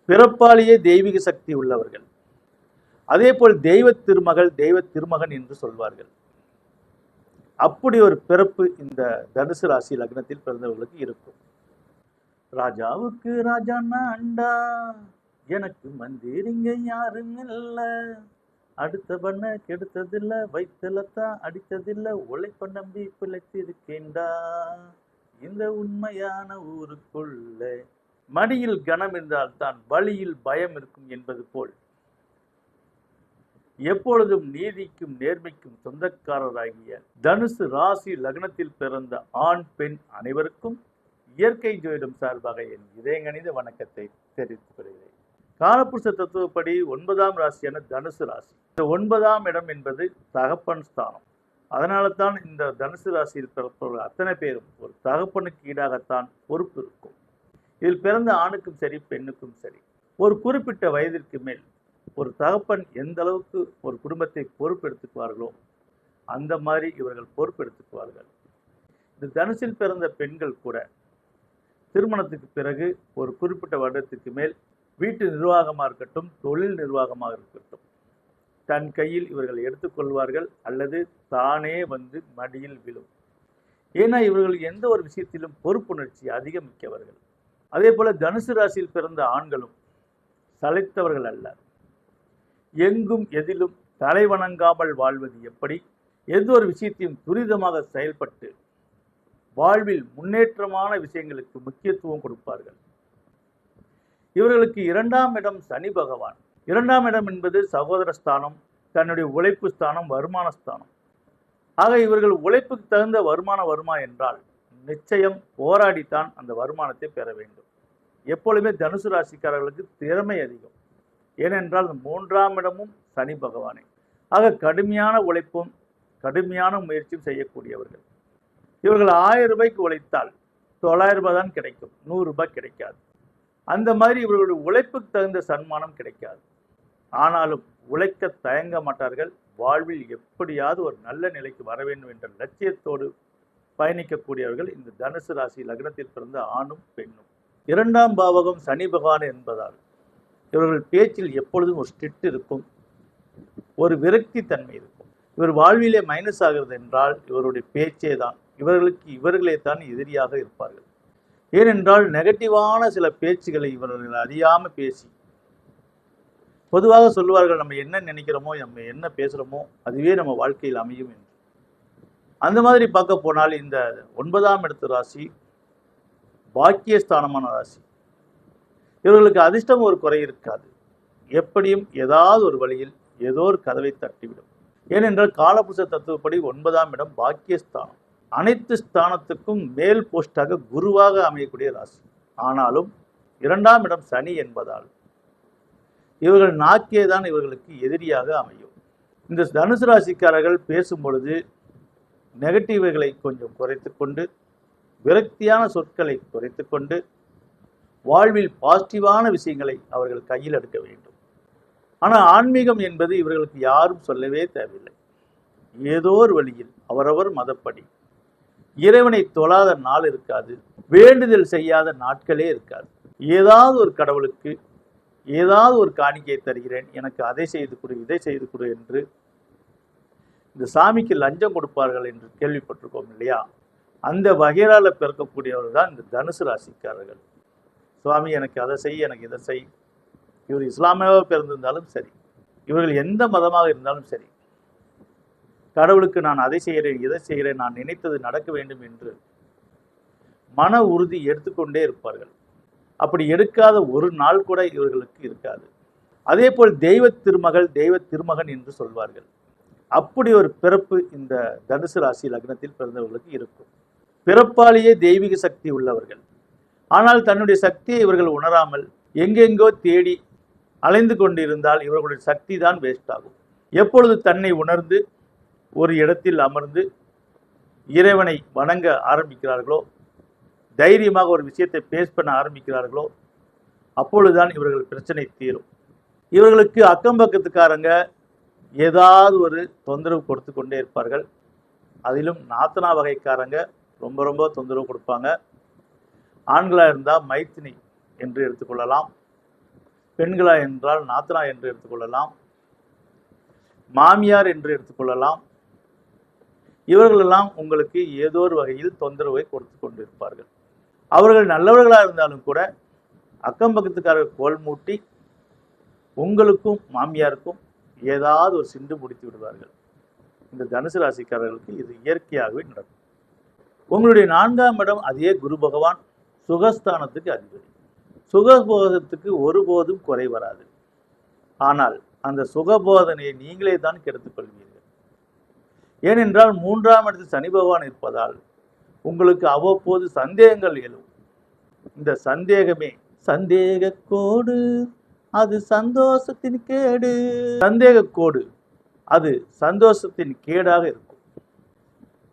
பிறப்பாலேயே தெய்வீக சக்தி உள்ளவர்கள். அதே போல் தெய்வ திருமகள், தெய்வ திருமகன் என்று சொல்வார்கள். அப்படி ஒரு பிறப்பு இந்த தனுசு ராசி லக்னத்தில் பிறந்தவர்களுக்கு இருக்கும். ராஜாவுக்கு ராஜான்னா அண்டா, எனக்கு மந்திரிங்க யாரும் இல்ல, அடுத்த பண்ண கெடுத்ததில்ல, வைத்தலத்தான் அடித்ததில்ல, உழைப்ப நம்பி பிழைத்திருக்கேண்டா, இந்த உண்மையான ஊருக்குள்ள மடியில் கனம் என்றால் தான் வழியில் பயம் இருக்கும் என்பது போல் எப்பொழுதும் நீதிக்கும் நேர்மைக்கும் சொந்தக்காரராகிய தனுசு ராசி லக்னத்தில் பிறந்த ஆண் பெண் அனைவருக்கும் இயற்கை ஜோதிடம் சார்பாக என் இதயங்கணித வணக்கத்தை தெரிவித்துக் கொள்கிறேன். காலபுருஷ தத்துவப்படி 9ஆம் ராசியான தனுசு ராசி. இந்த 9ஆம் இடம் என்பது தகப்பன் ஸ்தானம். அதனால தான் இந்த தனுசு ராசியில் பிறப்பவர்கள் அத்தனை பேரும் ஒரு தகப்பனுக்கு ஈடாகத்தான் பொறுப்பு இருக்கும். இதில் பிறந்த ஆணுக்கும் சரி பெண்ணுக்கும் சரி ஒரு குறிப்பிட்ட வயதிற்கு மேல் ஒரு தகப்பன் எந்த அளவுக்கு ஒரு குடும்பத்தை பொறுப்பெடுத்துக்குவார்களோ அந்த மாதிரி இவர்கள் பொறுப்பெடுத்துக்குவார்கள். இந்த தனுசில் பிறந்த பெண்கள் கூட திருமணத்துக்கு பிறகு ஒரு குறிப்பிட்ட வருடத்துக்கு மேல் வீட்டு நிர்வாகமாக இருக்கட்டும், தொழில் நிர்வாகமாக இருக்கட்டும், தன் கையில் இவர்கள் எடுத்துக்கொள்வார்கள் அல்லது தானே வந்து மடியில் விழும். ஏன்னா இவர்கள் எந்த ஒரு விஷயத்திலும் பொறுப்புணர்ச்சி அதிகம் மிக்கவர்கள். அதே போல தனுசு ராசியில் பிறந்த ஆண்களும் சளைத்தவர்கள் அல்ல. எங்கும் எதிலும் தலை வணங்காமல் வாழ்வது எப்படி, எந்த ஒரு விஷயத்தையும் துரிதமாக செயல்பட்டு வாழ்வில் முன்னேற்றமான விஷயங்களுக்கு முக்கியத்துவம் கொடுப்பார்கள். இவர்களுக்கு 2ஆம் இடம் சனி பகவான். 2ஆம் இடம் என்பது சகோதர ஸ்தானம், தன்னுடைய உழைப்பு ஸ்தானம், வருமான ஸ்தானம். ஆக இவர்கள் உழைப்புக்கு தகுந்த வருமானம் வருமா என்றால் நிச்சயம் போராடித்தான் அந்த வருமானத்தை பெற வேண்டும். எப்பொழுதுமே தனுசு ராசிக்காரர்களுக்கு திறமை அதிகம். ஏனென்றால் 3ஆம் இடமும் சனி பகவானே. ஆக கடுமையான உழைப்பும் கடுமையான முயற்சியும் செய்யக்கூடியவர்கள். இவர்கள் 1000 ரூபாய்க்கு உழைத்தால் 900 ரூபாய் தான் கிடைக்கும், 100 ரூபாய் கிடைக்காது. அந்த மாதிரி இவர்களுடைய உழைப்புக்கு தகுந்த சன்மானம் கிடைக்காது. ஆனாலும் உழைக்க தயங்க மாட்டார்கள். வாழ்வில் எப்படியாவது ஒரு நல்ல நிலைக்கு வர வேண்டும் என்ற லட்சியத்தோடு பயணிக்கக்கூடியவர்கள் இந்த தனுசு ராசி லக்னத்தில் பிறந்த ஆணும் பெண்ணும். 2ஆம் பாவகம் சனி பகவான் என்பதால் இவர்கள் பேச்சில் எப்பொழுதும் ஒரு ஸ்ட்ரிக்ட் இருக்கும், ஒரு விரக்தி தன்மை இருக்கும். இவர் வாழ்விலே மைனஸ் ஆகிறது என்றால் இவருடைய பேச்சே தான். இவர்களே தான் எதிரியாக இருப்பார்கள். ஏனென்றால் நெகட்டிவான சில பேச்சுகளை இவர்கள் அறியாமல் பேசி பொதுவாக சொல்லுவார்கள், நம்ம என்ன நினைக்கிறோமோ, நம்ம என்ன பேசுகிறோமோ அதுவே நம்ம வாழ்க்கையில் அமையும் என்று. அந்த மாதிரி பார்க்க போனால் இந்த 9ஆம் இடத்து ராசி பாக்கியஸ்தானமான ராசி. இவர்களுக்கு அதிர்ஷ்டம் ஒரு குறை இருக்காது. எப்படியும் ஏதாவது ஒரு வழியில் ஏதோ ஒரு கதவை தட்டிவிடும். ஏனென்றால் காலபுருஷ தத்துவப்படி 9ஆம் இடம் பாக்கியஸ்தானம். அனைத்து ஸ்தானத்துக்கும் மேல் போஸ்டாக குருவாக அமையக்கூடிய ராசி. ஆனாலும் 2ஆம் இடம் சனி என்பதால் இவர்கள் நாக்கே தான் இவர்களுக்கு எதிரியாக அமையும். இந்த தனுசு ராசிக்காரர்கள் பேசும் பொழுது நெகட்டிவ்களை கொஞ்சம் குறைத்து கொண்டு, விரக்தியான சொற்களை குறைத்து கொண்டு, வாழ்வில் பாசிட்டிவான விஷயங்களை அவர்கள் கையில் எடுக்க வேண்டும். ஆனால் ஆன்மீகம் என்பது இவர்களுக்கு யாரும் சொல்லவே தேவையில்லை. ஏதோ ஒரு வழியில் அவரவர் மதப்படி இறைவனை தொழாத நாள் இருக்காது, வேண்டுதல் செய்யாத நாட்களே இருக்காது. ஏதாவது ஒரு கடவுளுக்கு ஏதாவது ஒரு காணிக்கையை தருகிறேன், எனக்கு அதை செய்து கொடு, இதை செய்து கொடு என்று இந்த சாமிக்கு லஞ்சம் கொடுப்பார்கள் என்று கேள்விப்பட்டிருக்கோம் இல்லையா? அந்த வகையால பிறக்கக்கூடியவர்கள் தான் இந்த தனுசு ராசிக்காரர்கள். சுவாமி எனக்கு அதை செய், எனக்கு இதை செய். இவர் இஸ்லாமியாக பிறந்திருந்தாலும் சரி, இவர்கள் எந்த மதமாக இருந்தாலும் சரி, கடவுளுக்கு நான் அதை செய்கிறேன், இதை செய்கிறேன், நான் நினைத்தது நடக்க வேண்டும் என்று மன உறுதி எடுத்துக்கொண்டே இருப்பார்கள். அப்படி எடுக்காத ஒரு நாள் கூட இவர்களுக்கு இருக்காது. அதே போல் தெய்வ திருமகள், தெய்வ திருமகன் என்று சொல்வார்கள். அப்படி ஒரு பிறப்பு இந்த தனுசு ராசி லக்னத்தில் பிறந்தவர்களுக்கு இருக்கும். பிறப்பாலேயே தெய்வீக சக்தி உள்ளவர்கள். ஆனால் தன்னுடைய சக்தியை இவர்கள் உணராமல் எங்கெங்கோ தேடி அலைந்து கொண்டிருந்தால் இவர்களுடைய சக்தி தான் வேஸ்ட் ஆகும். எப்பொழுது தன்னை உணர்ந்து ஒரு இடத்தில் அமர்ந்து இறைவனை வணங்க ஆரம்பிக்கிறார்களோ, தைரியமாக ஒரு விஷயத்தை பேஸ் பண்ண ஆரம்பிக்கிறார்களோ, அப்பொழுதுதான் இவர்கள் பிரச்சனை தீரும். இவர்களுக்கு அக்கம் பக்கத்துக்காரங்க ஏதாவது ஒரு தொந்தரவு கொடுத்து கொண்டே இருப்பார்கள். அதிலும் நாத்தனா வகைக்காரங்க ரொம்ப ரொம்ப தொந்தரவு கொடுப்பாங்க. ஆண்களாக இருந்தால் மைத்தினி என்று எடுத்துக்கொள்ளலாம். பெண்களா என்றால் நாத்தனா என்று எடுத்துக்கொள்ளலாம், மாமியார் என்று எடுத்துக்கொள்ளலாம். இவர்களெல்லாம் உங்களுக்கு ஏதோ ஒரு வகையில் தொந்தரவை கொடுத்து கொண்டிருப்பார்கள். அவர்கள் நல்லவர்களாக இருந்தாலும் கூட அக்கம் பக்கத்துக்காரர் கோல் மூட்டி உங்களுக்கும் மாமியாருக்கும் ஏதாவது ஒரு சிண்டு முடித்து விடுவார்கள். இந்த தனுசு ராசிக்காரர்களுக்கு இது இயற்கையாகவே நடக்கும். உங்களுடைய 4ஆம் இடம் அதே குரு பகவான் சுகஸ்தானத்துக்கு அதிபதி. சுகபோதத்துக்கு ஒருபோதும் குறை வராது. ஆனால் அந்த சுகபோதனையை நீங்களே தான் கெடுத்துக் கொள்வீர்கள். ஏனென்றால் 3ஆம் இடத்தில் சனி பகவான் இருப்பதால் உங்களுக்கு அவ்வப்போது சந்தேகங்கள் எழும். இந்த சந்தேகமே சந்தேக கோடு, அது சந்தோஷத்தின் கேடு. சந்தேக கோடு அது சந்தோஷத்தின் கேடாக இருக்கும்.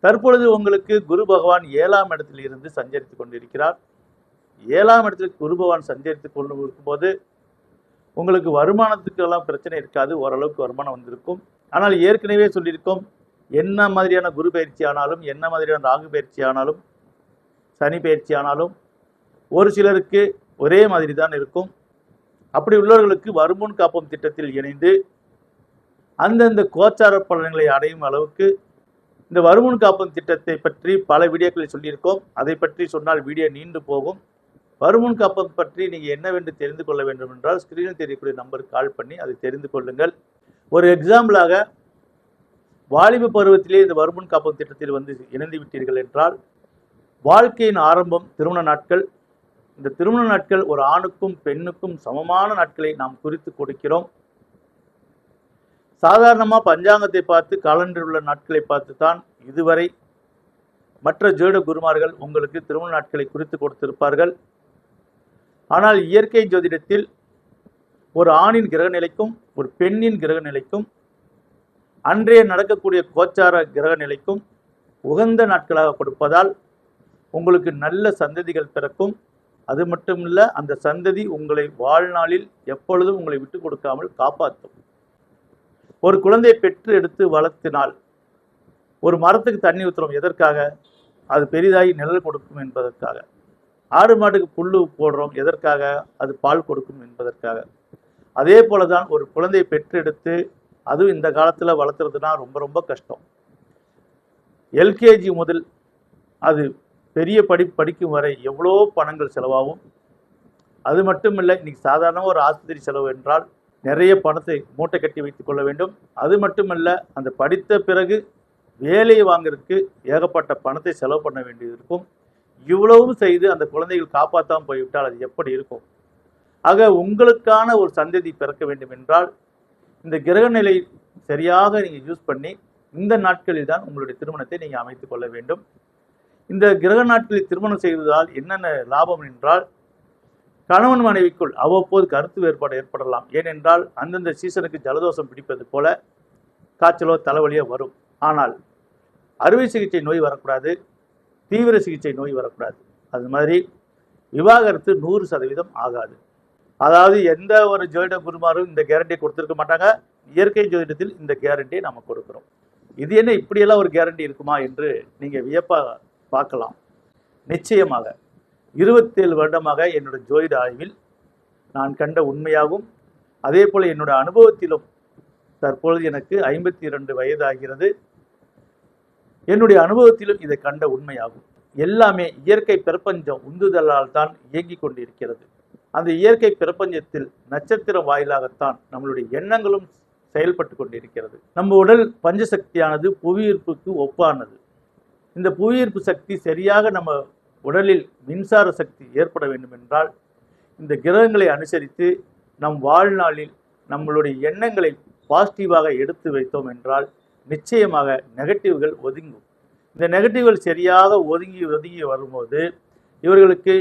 தற்பொழுது உங்களுக்கு குரு பகவான் 7ஆம் இடத்தில் இருந்து சஞ்சரித்துக் கொண்டிருக்கிறார். 7ஆம் இடத்தில் குரு பகவான் சஞ்சரித்துக் கொண்டு இருக்கும்போது உங்களுக்கு வருமானத்துக்கெல்லாம் பிரச்சனை இருக்காது, ஓரளவுக்கு வருமானம் வந்திருக்கும். ஆனால் ஏற்கனவே சொல்லியிருக்கோம், என்ன மாதிரியான குரு பயிற்சி ஆனாலும், என்ன மாதிரியான ராகு பயிற்சி ஆனாலும், சனி பயிற்சி ஆனாலும் ஒரு சிலருக்கு ஒரே மாதிரி தான் இருக்கும். அப்படி உள்ளவர்களுக்கு வருமுன் காப்போம் திட்டத்தில் இணைந்து அந்தந்த கோச்சார பலன்களை அடையும் அளவுக்கு இந்த வருமுன் காப்போம் திட்டத்தை பற்றி பல வீடியோக்களில் சொல்லியிருக்கோம். அதை பற்றி சொன்னால் வீடியோ நீண்டு போகும். வருமுன் காப்போம் பற்றி நீங்கள் என்னவென்று தெரிந்து கொள்ள வேண்டும் என்றால் ஸ்கிரீனில் தெரியக்கூடிய நம்பருக்கு கால் பண்ணி அதை தெரிந்து கொள்ளுங்கள். ஒரு எக்ஸாம்பிளாக, வாலிப பருவத்திலே இந்த வருமுன் காப்போம் திட்டத்தில் வந்து இணைந்து விட்டீர்கள் என்றால் வாழ்க்கையின் ஆரம்பம் திருமண நாட்கள். இந்த திருமண நாட்கள் ஒரு ஆணுக்கும் பெண்ணுக்கும் சமமான நாட்களை நாம் குறித்து கொடுக்கிறோம். சாதாரணமாக பஞ்சாங்கத்தை பார்த்து காலண்டரில் உள்ள நாட்களை பார்த்து தான் இதுவரை மற்ற ஜோட குருமார்கள் உங்களுக்கு திருமண நாட்களை குறித்து கொடுத்திருப்பார்கள். ஆனால் இயற்கை ஜோதிடத்தில் ஒரு ஆணின் கிரக நிலைக்கும் ஒரு பெண்ணின் கிரக நிலைக்கும் அன்றைய நடக்கக்கூடிய கோச்சார கிரக நிலைக்கும் உகந்த நாட்களாக கொடுப்பதால் உங்களுக்கு நல்ல சந்ததிகள் பிறக்கும். அது மட்டுமில்ல, அந்த சந்ததி உங்களை வாழ்நாளில் எப்பொழுதும் உங்களை விட்டு கொடுக்காமல் காப்பாற்றும். ஒரு குழந்தையை பெற்று எடுத்து வளர்த்தினால், ஒரு மரத்துக்கு தண்ணி ஊற்றுறோம் எதற்காக? அது பெரிதாகி நிழல் கொடுக்கும் என்பதற்காக. ஆடு மாட்டுக்கு புல்லு போடுறோம் எதற்காக? அது பால் கொடுக்கும் என்பதற்காக. அதே போலதான் ஒரு குழந்தையை பெற்று எடுத்து, அதுவும் இந்த காலத்தில் வளர்த்துறதுனா ரொம்ப ரொம்ப கஷ்டம். எல்கேஜி முதல் அது பெரிய படிக்கும் வரை எவ்வளோ பணங்கள் செலவாகும். அது மட்டும் இல்லை, இன்னைக்கு சாதாரணமாக ஒரு ஆஸ்பத்திரி செலவு என்றால் நிறைய பணத்தை மூட்டை கட்டி வைத்துக் கொள்ள வேண்டும். அது மட்டுமல்ல, அந்த படித்த பிறகு வேலையை வாங்கிறதுக்கு ஏகப்பட்ட பணத்தை செலவு பண்ண வேண்டியது இருக்கும். இவ்வளவும் செய்து அந்த குழந்தைகள் காப்பாற்றாமல் போய்விட்டால் அது எப்படி இருக்கும்? ஆக உங்களுக்கான ஒரு சந்ததி பிறக்க வேண்டும் என்றால் இந்த கிரக நிலை சரியாக நீங்கள் யூஸ் பண்ணி இந்த நாட்களில் தான் உங்களுடைய திருமணத்தை நீங்கள் அமைத்துக் கொள்ள வேண்டும். இந்த கிரக நாட்களில் திருமணம் செய்வதால் என்னென்ன லாபம் என்றால், கணவன் மனைவிக்குள் அவ்வப்போது கருத்து வேறுபாடு ஏற்படலாம். ஏனென்றால் அந்தந்த சீசனுக்கு ஜலதோஷம் பிடிப்பது போல காய்ச்சலோ தலைவலியோ வரும். ஆனால் அறுவை சிகிச்சை நோய் வரக்கூடாது, தீவிர சிகிச்சை நோய் வரக்கூடாது. அது மாதிரி விவாகரத்து 100% ஆகாது. அதாவது எந்த ஒரு ஜோதிட குருமாரும் இந்த கேரண்டியை கொடுத்துருக்க மாட்டாங்க. இயற்கை ஜோதிடத்தில் இந்த கேரண்டியை நம்ம கொடுக்குறோம். இது என்ன இப்படியெல்லாம் ஒரு கேரண்டி இருக்குமா என்று நீங்கள் வியப்பாக பார்க்கலாம். நிச்சயமாக 27 வருடமாக என்னோட ஜோதிட ஆய்வில் நான் கண்ட உண்மையாகும். அதே போல் என்னோட அனுபவத்திலும் தற்பொழுது எனக்கு 52 வயது ஆகிறது. என்னுடைய அனுபவத்திலும் இதை கண்ட உண்மையாகும். எல்லாமே இயற்கை பிரபஞ்சம் உந்துதலால் தான் இயங்கிக் கொண்டிருக்கிறது. அந்த இயற்கை பிரபஞ்சத்தில் நட்சத்திரம் வாயிலாகத்தான் நம்மளுடைய எண்ணங்களும் செயல்பட்டு கொண்டிருக்கிறது. நம்ம உடல் பஞ்சசக்தியானது புவியீர்ப்புக்கு ஒப்பானது. இந்த புவியீர்ப்பு சக்தி சரியாக நம்ம உடலில் மின்சார சக்தி ஏற்பட வேண்டும் என்றால் இந்த கிரகங்களை அனுசரித்து நம் வாழ்நாளில் நம்மளுடைய எண்ணங்களை பாசிட்டிவாக எடுத்து வைத்தோம் என்றால் நிச்சயமாக நெகட்டிவ்கள் ஒதுங்கும். இந்த நெகட்டிவ்கள் சரியாக ஒதுங்கி வரும்போது இவர்களுக்கு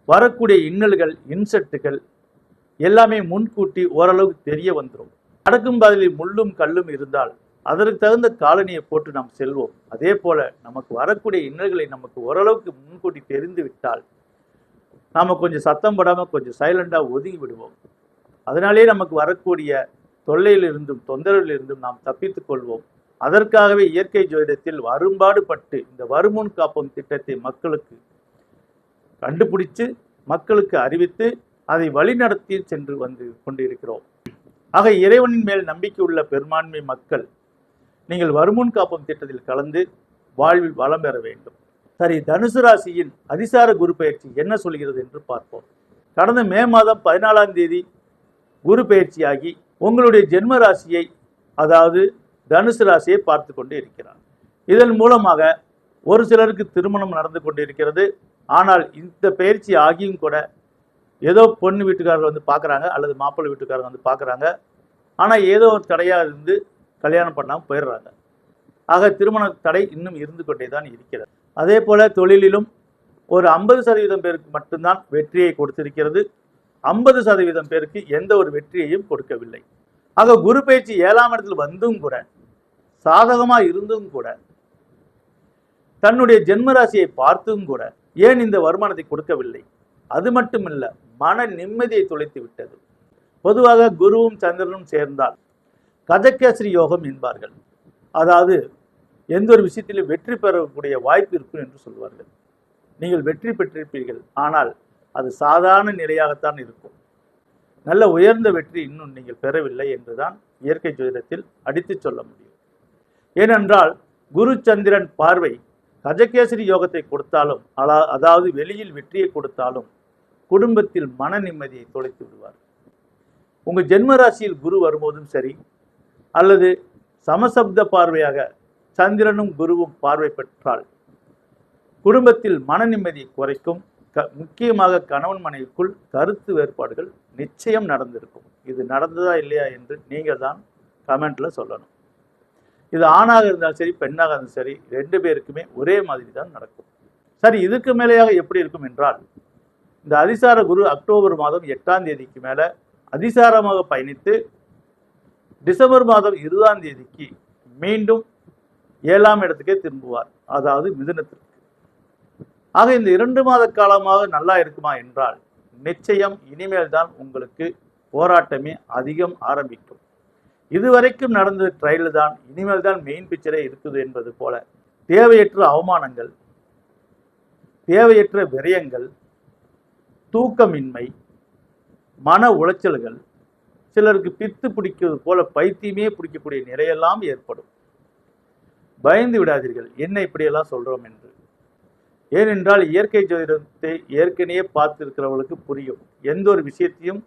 வரக்கூடிய இன்னல்கள் இன்செட்டுகள் எல்லாமே முன்கூட்டி ஓரளவுக்கு தெரிய வந்துடும். நடக்கும் பாதையில் முள்ளும் கல்லும் இருந்தால் அதற்கு தகுந்த காலனியை போட்டு நாம் செல்வோம். அதே போல நமக்கு வரக்கூடிய இன்னல்களை நமக்கு ஓரளவுக்கு முன்கூட்டி தெரிந்து விட்டால் நாம் கொஞ்சம் சத்தம் படாமல் கொஞ்சம் சைலண்டாக ஒதுங்கி விடுவோம். அதனாலே நமக்கு வரக்கூடிய தொல்லையிலிருந்தும் தொந்தரவிலிருந்தும் நாம் தப்பித்துக் கொள்வோம். அதற்காகவே இயற்கை ஜோதிடத்தில் வரும்பாடு பட்டு இந்த வருமுன் காப்போம் திட்டத்தை மக்களுக்கு கண்டுபிடிச்சு மக்களுக்கு அறிவித்து அதை வழிநடத்தி சென்று வந்து கொண்டிருக்கிறோம். ஆக இறைவனின் மேல் நம்பிக்கை உள்ள பெரும்பான்மை மக்கள் நீங்கள் வருமுன் காப்போம் திட்டத்தில் கலந்து வாழ்வில் வளம் பெற வேண்டும். சரி, தனுசு ராசியின் அதிசார குரு பயிற்சி என்ன சொல்கிறது என்று பார்ப்போம். கடந்த மே மாதம் 14ஆம் தேதி குரு பயிற்சியாகி உங்களுடைய ஜென்ம ராசியை, அதாவது தனுசு ராசியை பார்த்து கொண்டு இருக்கிறார். இதன் மூலமாக ஒரு சிலருக்கு திருமணம் நடந்து கொண்டிருக்கிறது. ஆனால் இந்த பயிற்சி ஆகியும் கூட ஏதோ பொண்ணு வீட்டுக்காரர்கள் வந்து பார்க்குறாங்க, அல்லது மாப்பிள்ளை வீட்டுக்காரங்க வந்து பார்க்குறாங்க. ஆனால் ஏதோ ஒரு தடையாக இருந்து கல்யாணம் பண்ணாமல் போயிடுறாங்க. ஆக திருமண தடை இன்னும் இருந்து கொண்டே தான் இருக்கிறது. அதே போல் தொழிலிலும் ஒரு 50% பேருக்கு மட்டும்தான் வெற்றியை கொடுத்திருக்கிறது. 50% பேருக்கு எந்த ஒரு வெற்றியையும் கொடுக்கவில்லை. ஆக குரு பயிற்சி 7ஆம் இடத்தில் வந்தும் கூட, சாதகமாக இருந்தும் கூட, தன்னுடைய ஜென்மராசியை பார்த்தும் கூட ஏன் இந்த வருமானத்தை கொடுக்கவில்லை? அது மட்டுமில்ல, மன நிம்மதியை தொலைத்து விட்டது. பொதுவாக குருவும் சந்திரனும் சேர்ந்தால் கஜகேசரி யோகம் என்பார்கள். அதாவது எந்த ஒரு விஷயத்திலும் வெற்றி பெறக்கூடிய வாய்ப்பு இருக்கும் என்று சொல்வார்கள். நீங்கள் வெற்றி பெற்றிருப்பீர்கள், ஆனால் அது சாதாரண நிலையாகத்தான் இருக்கும். நல்ல உயர்ந்த வெற்றி இன்னும் நீங்கள் பெறவில்லை என்றுதான் இயற்கை ஜோதிடத்தில் அடித்து சொல்ல முடியும். ஏனென்றால் குரு சந்திரன் பார்வை கஜகேசரி யோகத்தை கொடுத்தாலும், அதாவது வெளியில் வெற்றியை கொடுத்தாலும், குடும்பத்தில் மன நிம்மதியை தொலைத்து விடுவார். உங்கள் ஜென்மராசியில் குரு வரும்போதும் சரி, அல்லது சமசப்த பார்வையாக சந்திரனும் குருவும் பார்வை பெற்றால் குடும்பத்தில் மன நிம்மதியை குறைக்கும். முக்கியமாக கணவன் மனைவிக்குள் கருத்து வேறுபாடுகள் நிச்சயம் நடந்திருக்கும். இது நடந்ததா இல்லையா என்று நீங்கள் தான் கமெண்ட்ல சொல்லணும். இது ஆணாக இருந்தாலும் சரி, பெண்ணாக இருந்தாலும் சரி, 2 பேருக்குமே ஒரே மாதிரி தான் நடக்கும். சரி, இதுக்கு மேலேயாக எப்படி இருக்கும் என்றால், இந்த அதிசார குரு அக்டோபர் மாதம் 8ஆம் தேதிக்கு மேல அதிசாரமாக பயணித்து டிசம்பர் மாதம் 20ஆம் தேதிக்கு மீண்டும் 7ஆம் இடத்துக்கே திரும்புவார், அதாவது மிதுனத்திற்கு. ஆக இந்த 2 மாத காலமாக நல்லா இருக்குமா என்றால், நிச்சயம் இனிமேல் தான் உங்களுக்கு போராட்டமே அதிகம் ஆரம்பிக்கும். இதுவரைக்கும் நடந்த ட்ரையல் தான் இனிமேல் தான் மெயின் பிக்சரே இருக்குது என்பது போல தேவையற்ற அவமானங்கள், தேவையற்ற விரயங்கள், தூக்கமின்மை, மன உளைச்சல்கள், சிலருக்கு பித்து பிடிக்கிறது போல பைத்தியமே பிடிக்கக்கூடிய நிலையெல்லாம் ஏற்படும். பயந்து விடாதீர்கள், என்ன இப்படியெல்லாம் சொல்றோம் என்று. ஏனென்றால் இயற்கை ஜோதிடத்தை ஏற்கனவே பார்த்திருக்கிறவர்களுக்கு புரியும். எந்த ஒரு விஷயத்தையும்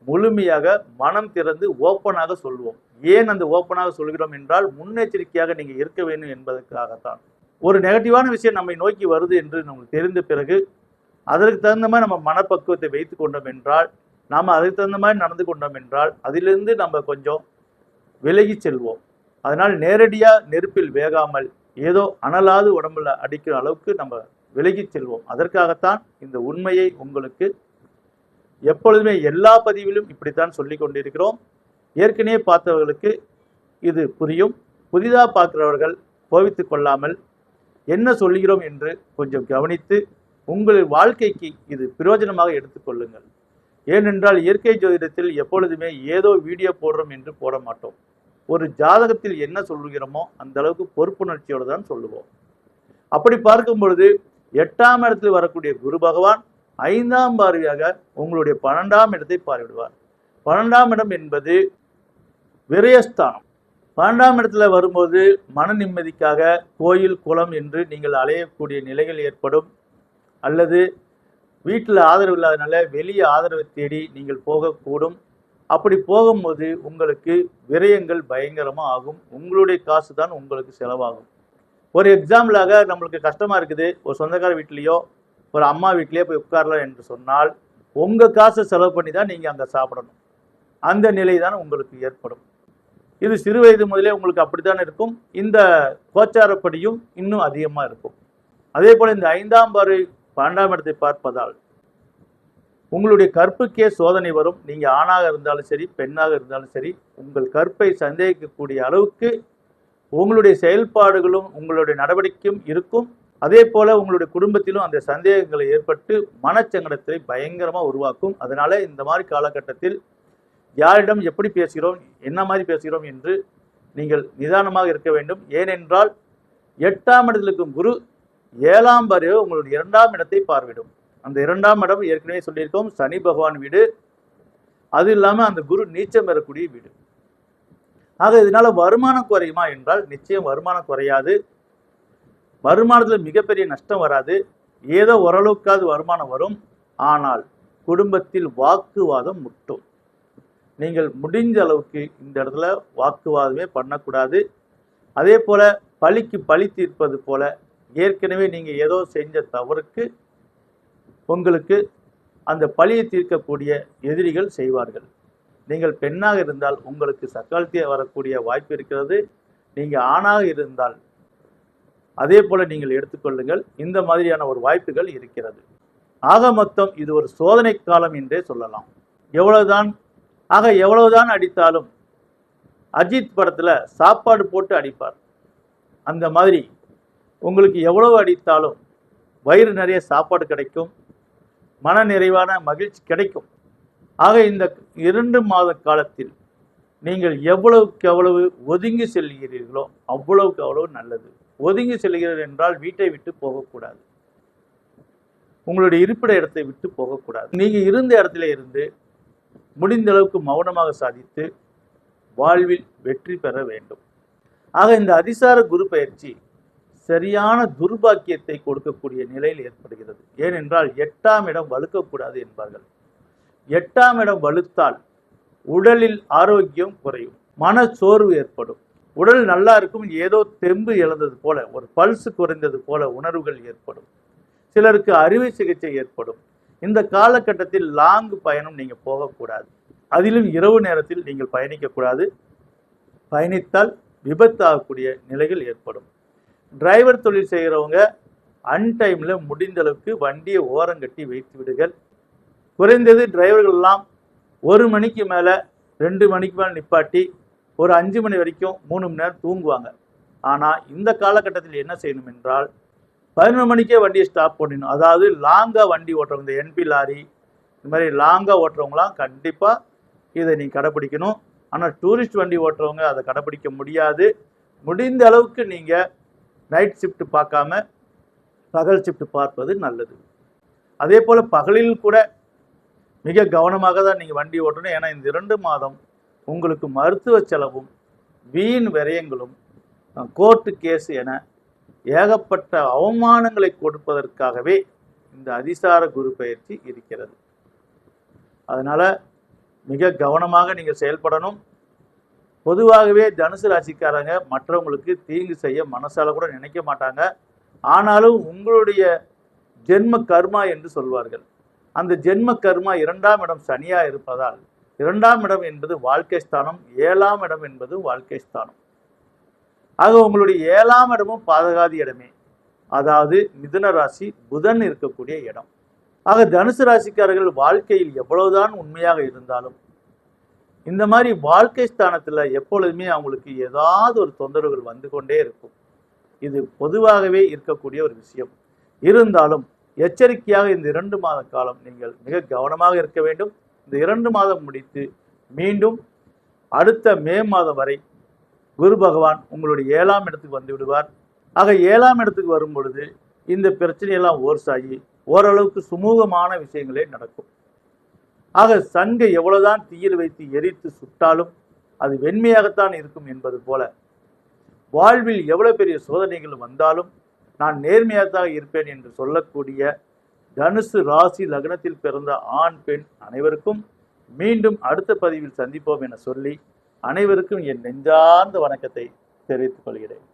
முழுமையாக மனம் திறந்து ஓப்பனாக சொல்வோம். ஏன் அந்த ஓப்பனாக சொல்கிறோம் என்றால், முன்னெச்சரிக்கையாக நீங்க இருக்க வேண்டும் என்பதற்காகத்தான். ஒரு நெகட்டிவான விஷயம் நம்மை நோக்கி வருது என்று நமக்கு தெரிந்த பிறகு அதற்கு தகுந்த மாதிரி நம்ம மனப்பக்குவத்தை வைத்து கொண்டோம் என்றால், நாம் அதுக்கு தகுந்த மாதிரி நடந்து கொண்டோம் என்றால், அதிலிருந்து நம்ம கொஞ்சம் விலகி செல்வோம். அதனால் நேரடியாக நெருப்பில் வேகாமல் ஏதோ அனலாது உடம்புல அடிக்கிற அளவுக்கு நம்ம விலகி செல்வோம். அதற்காகத்தான் இந்த உண்மையை உங்களுக்கு எப்பொழுதுமே எல்லா பதிவிலும் இப்படித்தான் சொல்லி கொண்டிருக்கிறோம். ஏற்கனவே பார்த்தவர்களுக்கு இது புரியும். புதிதாக பார்க்கிறவர்கள் கோபித்து கொள்ளாமல் என்ன சொல்கிறோம் என்று கொஞ்சம் கவனித்து உங்கள் வாழ்க்கைக்கு இது பிரயோஜனமாக எடுத்துக்கொள்ளுங்கள். ஏனென்றால் இயற்கை ஜோதிடத்தில் எப்பொழுதுமே ஏதோ வீடியோ போடுறோம் என்று போட மாட்டோம். ஒரு ஜாதகத்தில் என்ன சொல்லுகிறோமோ அந்த அளவுக்கு பொறுப்புணர்ச்சியோடு தான் சொல்லுவோம். அப்படி பார்க்கும் பொழுது 8ஆம் இடத்தில் வரக்கூடிய குரு பகவான் 5ஆம் பார்வையாக உங்களுடைய 12ஆம் இடத்தை பார்வையிடுவார். 12ஆம் இடம் என்பது விரயஸ்தானம். 12ஆம் இடத்துல வரும்போது மன நிம்மதிக்காக கோயில் குளம் என்று நீங்கள் அலையக்கூடிய நிலைகள் ஏற்படும். அல்லது வீட்டில் ஆதரவு இல்லாதனால வெளியே ஆதரவை தேடி நீங்கள் போகக்கூடும். அப்படி போகும்போது உங்களுக்கு விரயங்கள் பயங்கரமாக ஆகும். உங்களுடைய காசு தான் உங்களுக்கு செலவாகும். ஒரு எக்ஸாம்பிளாக நம்மளுக்கு கஷ்டமாக இருக்குது, ஒரு சொந்தக்கார வீட்லேயோ ஒரு அம்மா வீட்லேயோ போய் உட்காரலாம் என்று சொன்னால் உங்கள் காசை செலவு பண்ணி தான் நீங்கள் அங்கே சாப்பிடணும். அந்த நிலை தான் உங்களுக்கு ஏற்படும். இது சிறு வயது முதலே உங்களுக்கு அப்படித்தான் இருக்கும். இந்த கோச்சாரப்படியும் இன்னும் அதிகமாக இருக்கும். அதே போல் இந்த 5ஆம் பார்வை 12ஆம் இடத்தை பார்ப்பதால் உங்களுடைய கற்புக்கே சோதனை வரும். நீங்கள் ஆணாக இருந்தாலும் சரி, பெண்ணாக இருந்தாலும் சரி, உங்கள் கற்பை சந்தேகிக்கக்கூடிய அளவுக்கு உங்களுடைய செயல்பாடுகளும் உங்களுடைய நடவடிக்கையும் இருக்கும். அதே போல உங்களுடைய குடும்பத்திலும் அந்த சந்தேகங்களை ஏற்பட்டு மனச்சங்கடத்தை பயங்கரமாக உருவாக்கும். அதனால இந்த மாதிரி காலகட்டத்தில் யாரிடம் எப்படி பேசுகிறோம், என்ன மாதிரி பேசுகிறோம் என்று நீங்கள் நிதானமாக இருக்க வேண்டும். ஏனென்றால் 8ஆம் இடத்தில் இருக்கும் குரு 7ஆம் பார்வையாக உங்களுடைய 2ஆம் இடத்தை பார்வையிடும். அந்த 2ஆம் இடம் ஏற்கனவே சொல்லியிருக்கோம் சனி பகவான் வீடு. அது இல்லாமல் அந்த குரு நீச்சம் பெறக்கூடிய வீடு. ஆக இதனால வருமானம் குறையுமா என்றால் நிச்சயம் வருமானம் குறையாது. வருமானத்தில் மிகப்பெரிய நஷ்டம் வராது. ஏதோ ஓரளவுக்காவது வருமானம் வரும். ஆனால் குடும்பத்தில் வாக்குவாதம் முட்டும். நீங்கள் முடிஞ்ச அளவுக்கு இந்த இடத்துல வாக்குவாதமே பண்ணக்கூடாது. அதே போல பழிக்கு பழி தீர்ப்பது போல ஏற்கனவே நீங்கள் ஏதோ செஞ்ச தவறுக்கு உங்களுக்கு அந்த பழியை தீர்க்கக்கூடிய எதிரிகள் செய்வார்கள். நீங்கள் பெண்ணாக இருந்தால் உங்களுக்கு சக்காலத்திய வரக்கூடிய வாய்ப்பு இருக்கிறது. நீங்கள் ஆணாக இருந்தால் அதே போல நீங்கள் எடுத்துக்கொள்ளுங்கள். இந்த மாதிரியான ஒரு வாய்ப்புகள் இருக்கிறது. ஆக மொத்தம் இது ஒரு சோதனை காலம் என்றே சொல்லலாம். எவ்வளவுதான் அடித்தாலும் அஜித் படத்துல சாப்பாடு போட்டு அடிப்பார். அந்த மாதிரி உங்களுக்கு எவ்வளவு அடித்தாலும் வயிறு நிறைய சாப்பாடு கிடைக்கும், மன நிறைவான மகிழ்ச்சி கிடைக்கும். ஆக இந்த 2 மாத காலத்தில் நீங்கள் எவ்வளவுக்கு எவ்வளவு ஒதுங்கி செல்கிறீர்களோ அவ்வளவுக்கு அவ்வளவு நல்லது. ஒதுங்கி செல்கிறீர்கள் என்றால் வீட்டை விட்டு போகக்கூடாது. உங்களுடைய இருப்பிட இடத்தை விட்டு போகக்கூடாது. நீங்க இருந்த இடத்துல இருந்து முடிந்த அளவுக்கு மௌனமாக சாதித்து வாழ்வில் வெற்றி பெற வேண்டும். ஆக இந்த அதிசார குரு பயிற்சி சரியான துர்பாக்கியத்தை கொடுக்கக்கூடிய நிலையில் ஏற்படுகிறது. ஏனென்றால் 8ஆம் இடம் வலுக்கக்கூடாது என்பார்கள். 8ஆம் இடம் வலுத்தால் உடலில் ஆரோக்கியம் குறையும், மனச்சோர்வு ஏற்படும், உடல் நல்லா இருக்கும், ஏதோ தெம்பு இழந்தது போல, ஒரு பல்ஸ் குறைந்தது போல உணர்வுகள் ஏற்படும். சிலருக்கு அறுவை சிகிச்சை ஏற்படும். இந்த காலகட்டத்தில் லாங் பயணம் நீங்கள் போகக்கூடாது. அதிலும் இரவு நேரத்தில் நீங்கள் பயணிக்கக்கூடாது. பயணித்தால் விபத்தாகக்கூடிய நிலைகள் ஏற்படும். டிரைவர் தொழில் செய்கிறவங்க அன்டைமில் முடிந்த அளவுக்கு வண்டியை ஓரங்கட்டி வைத்து விடுங்கள். குறைந்தது டிரைவர்கள் எல்லாம் 1 மணிக்கு மேலே 2 மணிக்கு மேலே நிப்பாட்டி ஒரு 5 மணி வரைக்கும் 3 மணி நேரம் தூங்குவாங்க. ஆனால் இந்த காலகட்டத்தில் என்ன செய்யணும் என்றால் 11 மணிக்கே வண்டியை ஸ்டாப் பண்ணிடணும். அதாவது லாங்காக வண்டி ஓட்டுறவங்க, இந்த என்பி லாரி இந்த மாதிரி லாங்காக ஓட்டுறவங்களாம் கண்டிப்பாக இதை நீங்கள் கடைப்பிடிக்கணும். ஆனால் டூரிஸ்ட் வண்டி ஓட்டுறவங்க அதை கடைப்பிடிக்க முடியாது. முடிந்த அளவுக்கு நீங்கள் நைட் ஷிஃப்ட் பார்க்காம பகல் ஷிஃப்ட் பார்ப்பது நல்லது. அதே போல் பகலில் கூட மிக கவனமாக தான் நீங்கள் வண்டி ஓட்டணும். ஏன்னா இந்த 2 மாதம் உங்களுக்கு மருத்துவ செலவும் வீண் விரயங்களும் கோர்ட்டு கேஸ் என ஏகப்பட்ட அவமானங்களை கொடுப்பதற்காகவே இந்த அதிசார குரு பயிற்சி இருக்கிறது. அதனால் மிக கவனமாக நீங்கள் செயல்படணும். பொதுவாகவே தனுசு ராசிக்காரங்க மற்றவங்களுக்கு தீங்கு செய்ய மனசால கூட நினைக்க மாட்டாங்க. ஆனாலும் உங்களுடைய ஜென்ம கர்மா என்று சொல்வார்கள். அந்த ஜென்ம கர்மா 2ஆம் இடம் சனியாக இருப்பதால் 2ஆம் இடம் என்பது வாழ்க்கை ஸ்தானம், 7ஆம் இடம் என்பது வாழ்க்கை ஸ்தானம். ஆக உங்களுடைய 7ஆம் இடமும் பாதகாதி இடமே, அதாவது மிதுன ராசி புதன் இருக்கக்கூடிய இடம். ஆக தனுசு ராசிக்காரர்கள் வாழ்க்கையில் எவ்வளவுதான் உண்மையாக இருந்தாலும் இந்த மாதிரி வாழ்க்கை ஸ்தானத்தில் எப்பொழுதுமே அவங்களுக்கு ஏதாவது ஒரு தொந்தரவுகள் வந்து கொண்டே இருக்கும். இது பொதுவாகவே இருக்கக்கூடிய ஒரு விஷயம். இருந்தாலும் எச்சரிக்கையாக இந்த 2 மாத காலம் நீங்கள் மிக கவனமாக இருக்க வேண்டும். இந்த 2 மாதம் முடித்து மீண்டும் அடுத்த மே மாதம் வரை குரு பகவான் உங்களுடைய 7ஆம் இடத்துக்கு வந்து விடுவார். ஆக 7ஆம் இடத்துக்கு வரும் பொழுது இந்த பிரச்சனையெல்லாம் ஓர்ஸாகி ஓரளவுக்கு சுமூகமான விஷயங்களே நடக்கும். ஆக சங்கை எவ்வளவுதான் தீயில் வைத்து எரித்து சுட்டாலும் அது வெண்மையாகத்தான் இருக்கும் என்பது போல வாழ்வில் எவ்வளவு பெரிய சோதனைகள் வந்தாலும் நான் நேர்மையாகத்தான் இருப்பேன் என்று சொல்லக்கூடிய தனுசு ராசி லக்னத்தில் பிறந்த ஆண் பெண் அனைவருக்கும் மீண்டும் அடுத்த பதிவில் சந்திப்போம் என சொல்லி அனைவருக்கும் என் நெஞ்சார்ந்த வணக்கத்தை தெரிவித்துக் கொள்கிறேன்.